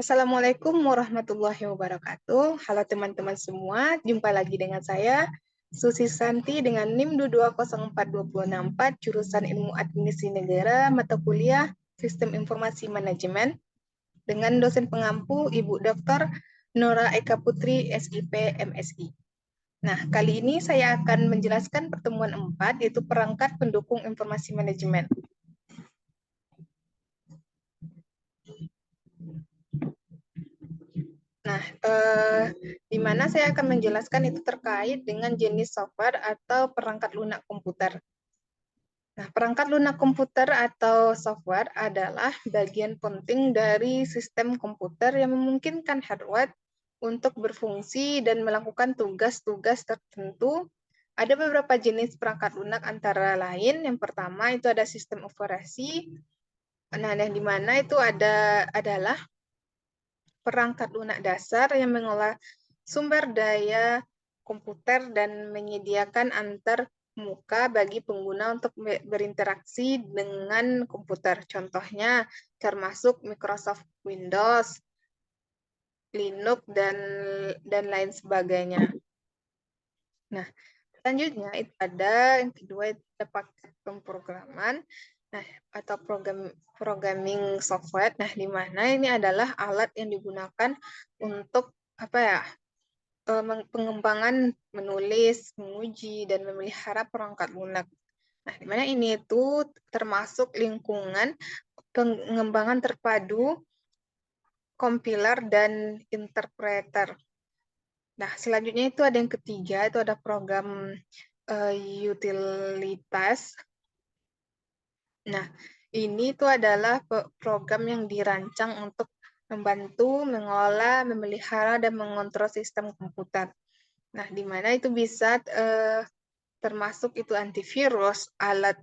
Assalamualaikum warahmatullahi wabarakatuh. Halo teman-teman semua, jumpa lagi dengan saya, Susi Santi dengan NIM 2204264, jurusan Ilmu Administrasi Negara, mata kuliah Sistem Informasi Manajemen, dengan dosen pengampu Ibu Dr. Nora Eka Putri, SIP, MSI. Nah, kali ini saya akan menjelaskan pertemuan 4, yaitu perangkat pendukung informasi manajemen. Nah, di mana saya akan menjelaskan itu terkait dengan jenis software atau perangkat lunak komputer. Nah, perangkat lunak komputer atau software adalah bagian penting dari sistem komputer yang memungkinkan hardware untuk berfungsi dan melakukan tugas-tugas tertentu. Ada beberapa jenis perangkat lunak antara lain. Yang pertama itu ada sistem operasi. Nah, yang di mana itu adalah perangkat lunak dasar yang mengolah sumber daya komputer dan menyediakan antar muka bagi pengguna untuk berinteraksi dengan komputer. Contohnya termasuk Microsoft Windows, Linux, dan lain sebagainya. Nah, selanjutnya itu ada yang kedua itu ada paket pemrograman. Nah, atau programming software. Nah, di mana ini adalah alat yang digunakan untuk pengembangan menulis, menguji, dan memelihara perangkat lunak. Nah, di mana ini itu termasuk lingkungan pengembangan terpadu, compiler, dan interpreter. Nah, selanjutnya itu ada yang ketiga, itu ada program utilitas. Nah, ini itu adalah program yang dirancang untuk membantu, mengelola, memelihara, dan mengontrol sistem komputer. Nah, di mana itu bisa termasuk itu antivirus, alat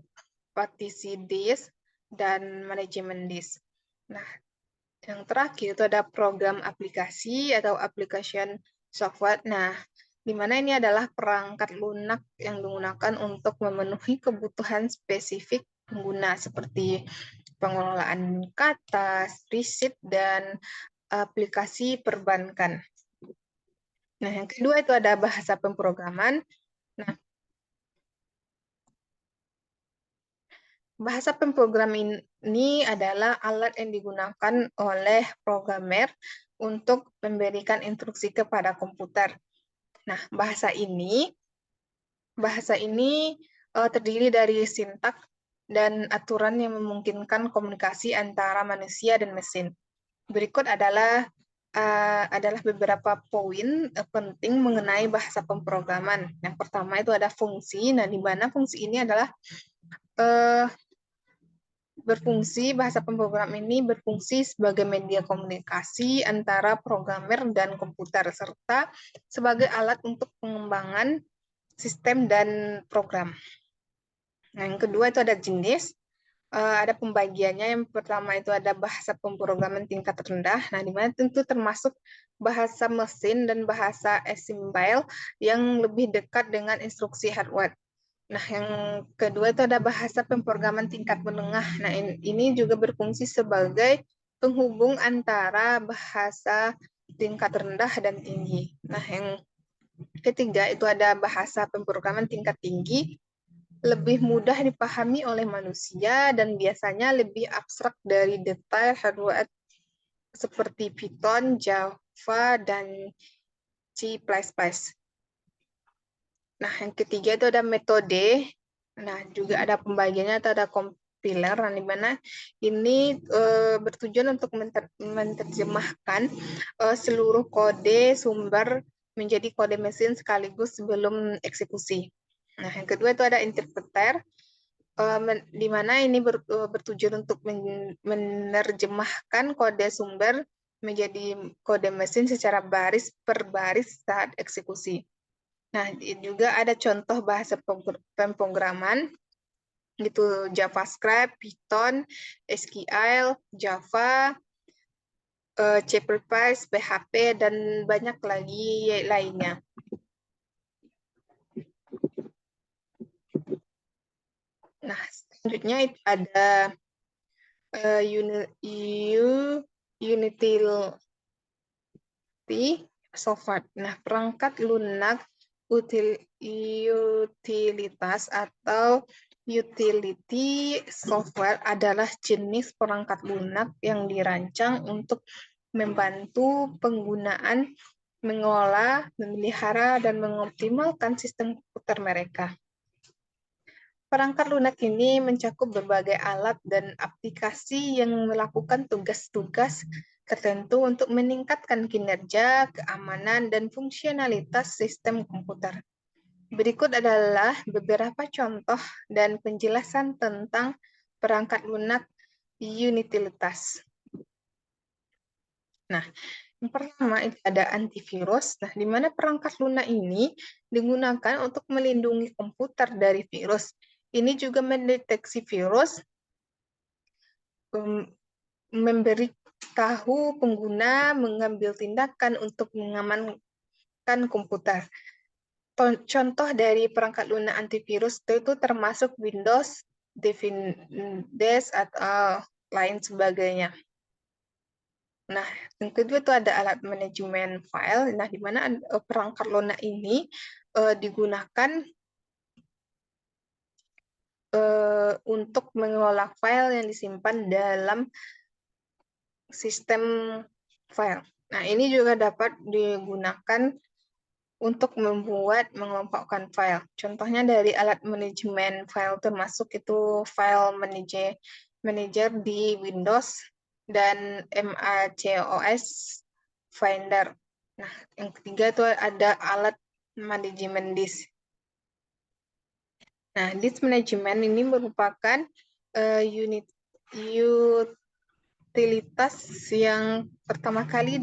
partisi disk, dan manajemen disk. Nah, yang terakhir itu ada program aplikasi atau application software. Nah, di mana ini adalah perangkat lunak yang digunakan untuk memenuhi kebutuhan spesifik pengguna seperti pengelolaan kata, riset, dan aplikasi perbankan. Nah, yang kedua itu ada bahasa pemrograman. Nah, bahasa pemrograman ini adalah alat yang digunakan oleh programmer untuk memberikan instruksi kepada komputer. Nah, bahasa ini terdiri dari sintak dan aturan yang memungkinkan komunikasi antara manusia dan mesin. Berikut adalah beberapa poin penting mengenai bahasa pemrograman. Yang pertama itu ada fungsi. Nah, di mana fungsi ini adalah bahasa pemrogram ini berfungsi sebagai media komunikasi antara programmer dan komputer, serta sebagai alat untuk pengembangan sistem dan program. Nah, yang kedua itu ada jenis. Ada pembagiannya. Yang pertama itu ada bahasa pemrograman tingkat rendah. Nah, di mana tentu termasuk bahasa mesin dan bahasa assembly yang lebih dekat dengan instruksi hardware. Nah, yang kedua itu ada bahasa pemrograman tingkat menengah. Nah, ini juga berfungsi sebagai penghubung antara bahasa tingkat rendah dan tinggi. Nah, yang ketiga itu ada bahasa pemrograman tingkat tinggi, lebih mudah dipahami oleh manusia dan biasanya lebih abstrak dari detail hardware seperti Python, Java, dan C++. Nah, yang ketiga itu ada metode. Nah, juga ada pembagiannya atau ada compiler, di mana ini bertujuan untuk menerjemahkan seluruh kode sumber menjadi kode mesin sekaligus sebelum eksekusi. Nah, yang kedua itu ada interpreter, di mana ini bertujuan untuk menerjemahkan kode sumber menjadi kode mesin secara baris per baris saat eksekusi. Nah, juga ada contoh bahasa pemrograman, gitu JavaScript, Python, SQL, Java, C++, PHP, dan banyak lagi lainnya. Nah, selanjutnya itu ada software. Nah, perangkat lunak utilitas atau utility software adalah jenis perangkat lunak yang dirancang untuk membantu penggunaan mengolah, memelihara, dan mengoptimalkan sistem komputer mereka. Perangkat lunak ini mencakup berbagai alat dan aplikasi yang melakukan tugas-tugas tertentu untuk meningkatkan kinerja, keamanan, dan fungsionalitas sistem komputer. Berikut adalah beberapa contoh dan penjelasan tentang perangkat lunak utilitas. Nah, yang pertama itu ada antivirus. Nah, di mana perangkat lunak ini digunakan untuk melindungi komputer dari virus. Ini juga mendeteksi virus, memberitahu pengguna mengambil tindakan untuk mengamankan komputer. Contoh dari perangkat lunak antivirus itu termasuk Windows, Defender, atau lain sebagainya. Nah, yang kedua itu ada alat manajemen file. Nah, di mana perangkat lunak ini digunakan untuk mengelola file yang disimpan dalam sistem file. Nah, ini juga dapat digunakan untuk mengelompokkan file. Contohnya dari alat manajemen file termasuk itu file manager di Windows dan MacOS Finder. Nah, yang ketiga itu ada alat manajemen disk. Nah, disk management ini merupakan utilitas yang pertama kali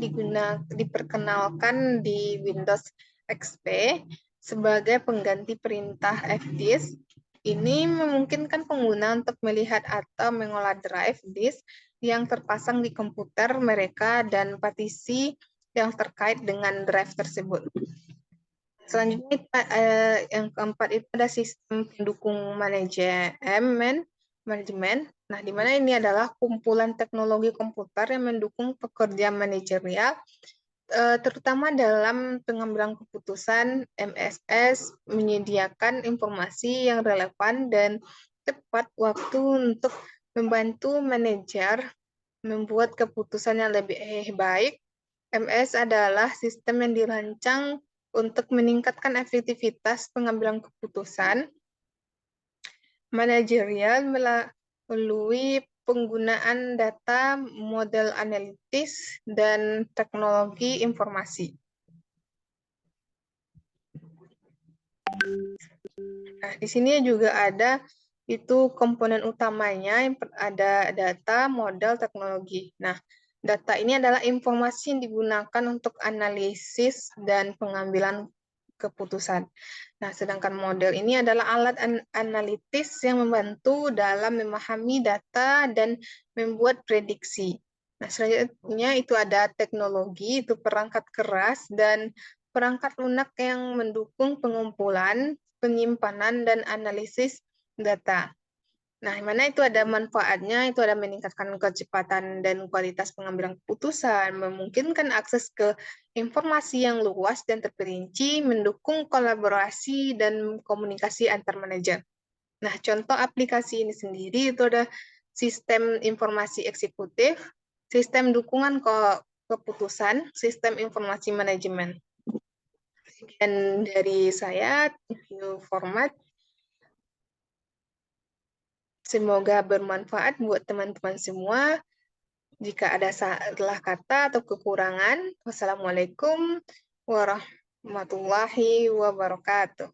diperkenalkan di Windows XP sebagai pengganti perintah fdisk. Ini memungkinkan pengguna untuk melihat atau mengolah drive disk yang terpasang di komputer mereka dan partisi yang terkait dengan drive tersebut. Selanjutnya, yang keempat itu ada sistem pendukung manajemen. Nah, di mana ini adalah kumpulan teknologi komputer yang mendukung pekerjaan manajerial, terutama dalam pengambilan keputusan. MSS menyediakan informasi yang relevan dan tepat waktu untuk membantu manajer membuat keputusan yang lebih baik. MS adalah sistem yang dirancang untuk meningkatkan efektivitas pengambilan keputusan manajerial melalui penggunaan data, model analitis, dan teknologi informasi. Nah, di sini juga ada itu komponen utamanya, ada data, model, teknologi. Nah, data ini adalah informasi yang digunakan untuk analisis dan pengambilan keputusan. Nah, sedangkan model ini adalah alat analitis yang membantu dalam memahami data dan membuat prediksi. Nah, selanjutnya itu ada teknologi, itu perangkat keras dan perangkat lunak yang mendukung pengumpulan, penyimpanan, dan analisis data. Nah, mana itu ada manfaatnya, itu ada meningkatkan kecepatan dan kualitas pengambilan keputusan, memungkinkan akses ke informasi yang luas dan terperinci, mendukung kolaborasi dan komunikasi antar manajer. Nah, contoh aplikasi ini sendiri itu ada sistem informasi eksekutif, sistem dukungan keputusan, sistem informasi manajemen. Sekian dari saya, review format. Semoga bermanfaat buat teman-teman semua. Jika ada salah kata atau kekurangan, wassalamualaikum warahmatullahi wabarakatuh.